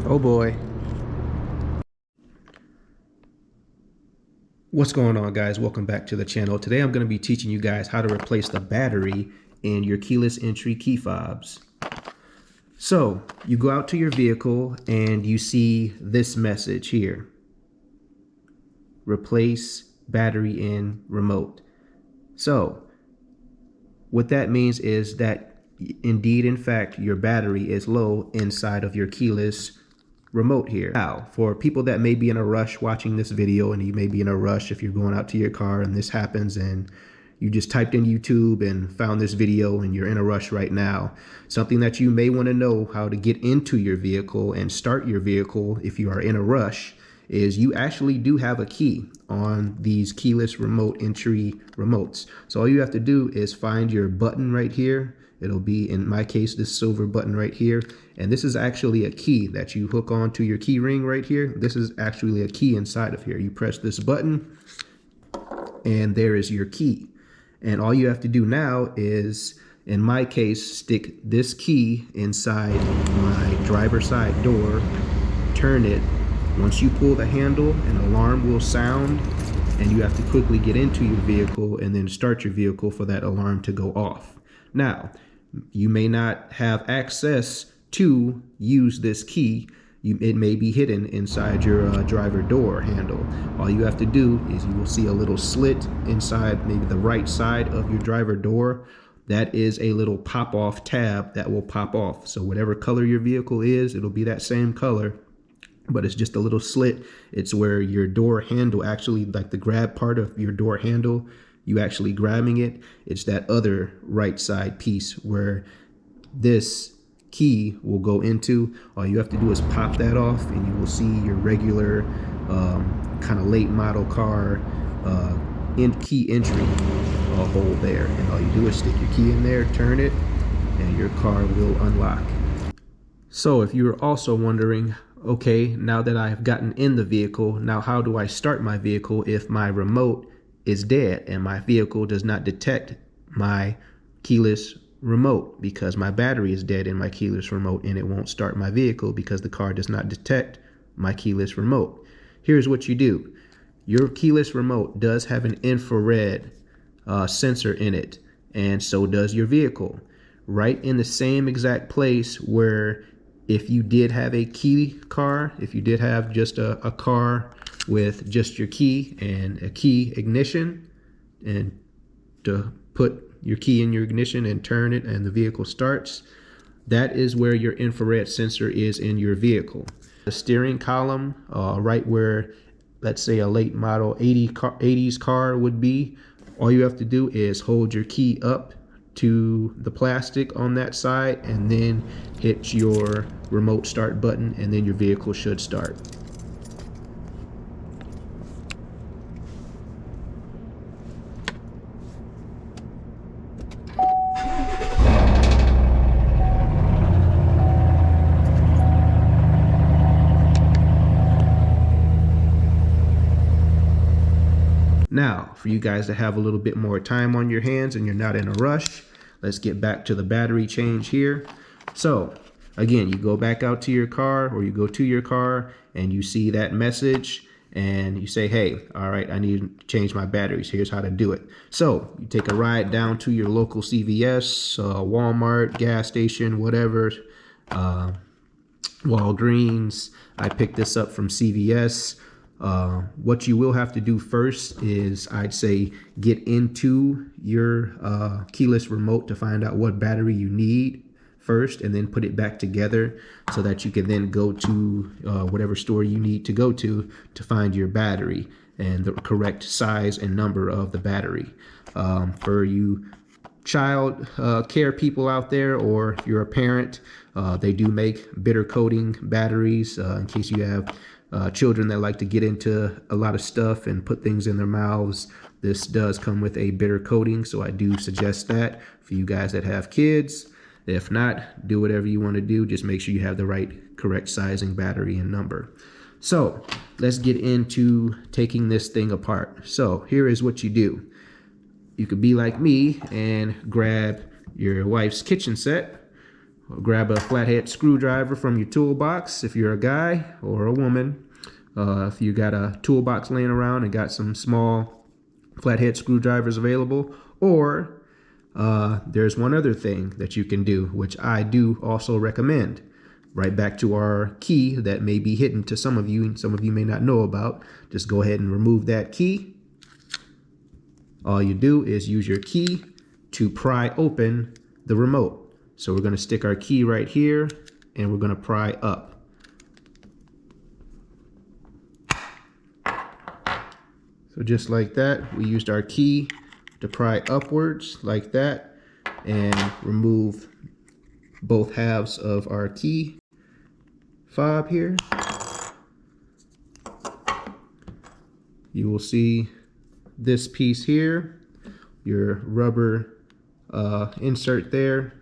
Oh boy. What's going on, guys? Welcome back to the channel. Today I'm going to be teaching you guys how to replace the battery in your keyless entry key fobs. So you go out to your vehicle and you see this message here: replace battery in remote. So what that means is that indeed, in fact, your battery is low inside of your keyless remote here. Now, for people that may be in a rush watching this video, and you may be in a rush if you're going out to your car and this happens and you just typed in YouTube and found this video and you're in a rush right now, something that you may want to know how to get into your vehicle and start your vehicle if you are in a rush is you actually do have a key on these keyless remote entry remotes. So all you have to do is find your button right here. It'll be, in my case, this silver button right here. And this is actually a key that you hook onto your key ring right here. This is actually a key inside of here. You press this button and there is your key. And all you have to do now is, in my case, stick this key inside my driver's side door, turn it. Once you pull the handle, an alarm will sound and you have to quickly get into your vehicle and then start your vehicle for that alarm to go off. Now, you may not have access to use this key. It may be hidden inside your driver door handle. All you have to do is you will see a little slit inside maybe the right side of your driver door. That is a little pop-off tab that will pop off. So whatever color your vehicle is, it'll be that same color, but it's just a little slit. It's where your door handle, actually like the grab part of your door handle, you actually grabbing it, it's that other right side piece where this key will go into. All you have to do is pop that off and you will see your regular kind of late model car key entry hole there. And all you do is stick your key in there, turn it, and your car will unlock. So if you're also wondering, okay, now that I've gotten in the vehicle, now how do I start my vehicle if my remote is dead and my vehicle does not detect my keyless remote because my battery is dead in my keyless remote and it won't start my vehicle because the car does not detect my keyless remote? Here's what you do. Your keyless remote does have an infrared sensor in it, and so does your vehicle. Right in the same exact place where if you did have a key car, if you did have just a car with just your key and a key ignition, and to put your key in your ignition and turn it and the vehicle starts, that is where your infrared sensor is in your vehicle. The steering column, right where, let's say, a late model 80s car would be, all you have to do is hold your key up to the plastic on that side and then hit your remote start button, and then your vehicle should start. Now, for you guys that have a little bit more time on your hands and you're not in a rush, let's get back to the battery change here. So again, you go back out to your car, or you go to your car and you see that message and you say, hey, all right, I need to change my batteries. Here's how to do it. So you take a ride down to your local CVS, Walmart, gas station, whatever, Walgreens. I picked this up from CVS. What you will have to do first is, I'd say, get into your keyless remote to find out what battery you need first, and then put it back together so that you can then go to whatever store you need to go to find your battery and the correct size and number of the battery. For you child care people out there, or if you're a parent, they do make bitter coating batteries in case you have children that like to get into a lot of stuff and put things in their mouths. This does come with a bitter coating, so I do suggest that for you guys that have kids. If not, do whatever you want to do. Just make sure you have the right correct sizing battery and number. So let's get into taking this thing apart. So here is what you do. You could be like me and grab your wife's kitchen set, grab a flathead screwdriver from your toolbox if you're a guy or a woman. If you got a toolbox laying around and got some small flathead screwdrivers available, or there's one other thing that you can do, which I do also recommend. Right back to our key that may be hidden to some of you and some of you may not know about. Just go ahead and remove that key. All you do is use your key to pry open the remote. So we're going to stick our key right here and we're going to pry up. So just like that, we used our key to pry upwards like that and remove both halves of our key fob here. You will see this piece here, your rubber insert there.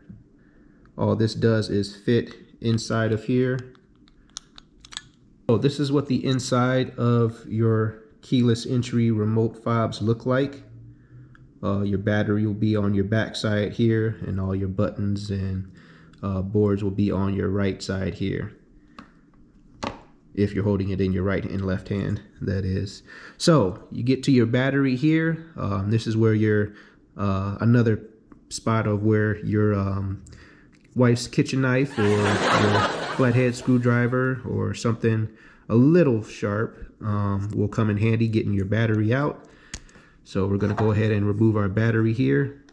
All this does is fit inside of here. So this is what the inside of your keyless entry remote fobs look like. Your battery will be on your back side here, and all your buttons and boards will be on your right side here. If you're holding it in your right and left hand, that is. So you get to your battery here. This is where your another spot of where your wife's kitchen knife or your flathead screwdriver or something a little sharp will come in handy getting your battery out. So we're going to go ahead and remove our battery here.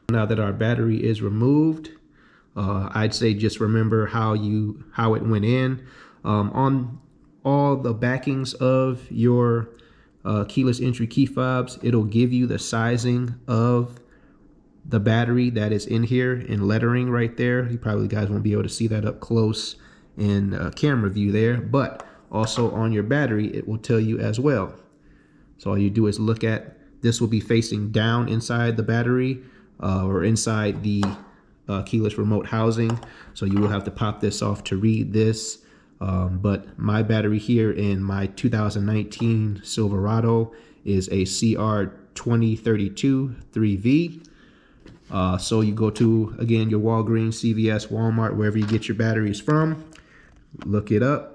Now that our battery is removed, I'd say just remember how it went in. On all the backings of your keyless entry key fobs, it'll give you the sizing of the battery that is in here in lettering right there. You probably guys won't be able to see that up close in camera view there, but also on your battery it will tell you as well. So all you do is look at this, will be facing down inside the battery or inside the keyless remote housing, so you will have to pop this off to read this. But my battery here in my 2019 Silverado is a CR2032 3V. So you go to, again, your Walgreens, CVS, Walmart, wherever you get your batteries from, look it up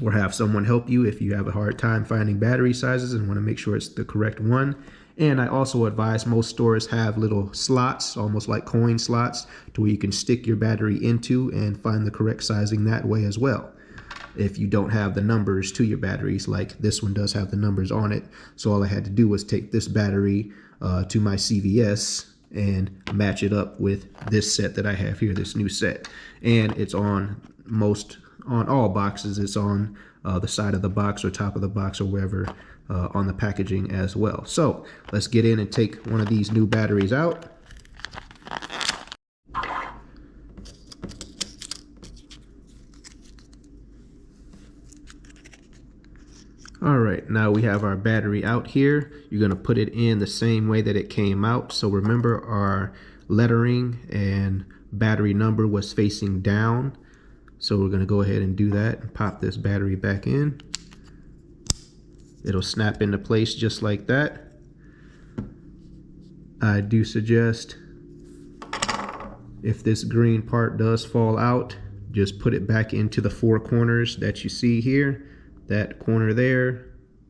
or have someone help you if you have a hard time finding battery sizes and want to make sure it's the correct one. And I also advise, most stores have little slots, almost like coin slots, to where you can stick your battery into and find the correct sizing that way as well. If you don't have the numbers to your batteries, like this one does have the numbers on it. So all I had to do was take this battery to my CVS and match it up with this set that I have here, this new set. And it's on all boxes. It's on the side of the box or top of the box or wherever on the packaging as well. So let's get in and take one of these new batteries out. All right, now we have our battery out here. You're going to put it in the same way that it came out. So remember, our lettering and battery number was facing down. So we're going to go ahead and do that and pop this battery back in. It'll snap into place just like that. I do suggest, if this green part does fall out, just put it back into the four corners that you see here. That corner there,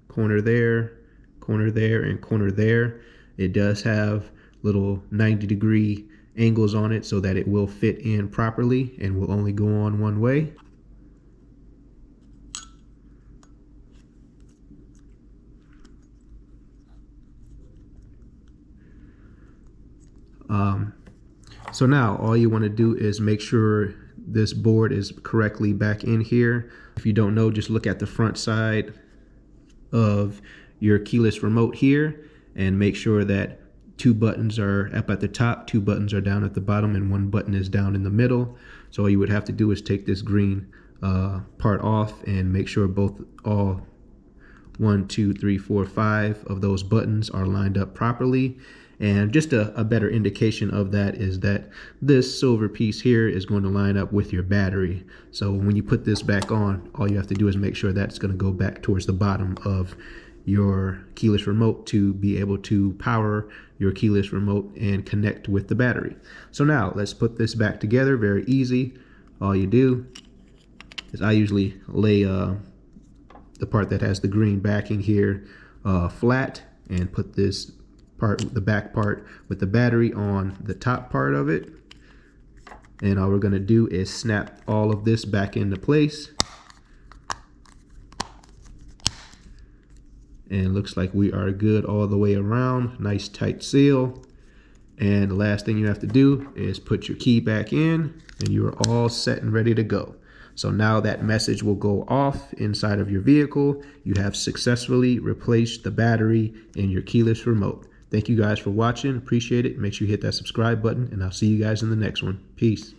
corner there, corner there, and corner there. It does have little 90-degree angles on it so that it will fit in properly and will only go on one way. So now all you want to do is make sure this board is correctly back in here. If you don't know, just look at the front side of your keyless remote here and make sure that two buttons are up at the top, two buttons are down at the bottom, and one button is down in the middle. So all you would have to do is take this green part off and make sure all 1, 2, 3, 4, 5 of those buttons are lined up properly. And just a better indication of that is that this silver piece here is going to line up with your battery. So when you put this back on, all you have to do is make sure that's going to go back towards the bottom of your keyless remote to be able to power your keyless remote and connect with the battery. So now let's put this back together. Very easy. All you do is I usually lay the part that has the green backing here flat, and put this part, the back part with the battery, on the top part of it. And all we're going to do is snap all of this back into place. And looks like we are good all the way around. Nice tight seal. And the last thing you have to do is put your key back in, and you are all set and ready to go. So now that message will go off inside of your vehicle. You have successfully replaced the battery in your keyless remote. Thank you guys for watching. Appreciate it. Make sure you hit that subscribe button, and I'll see you guys in the next one. Peace.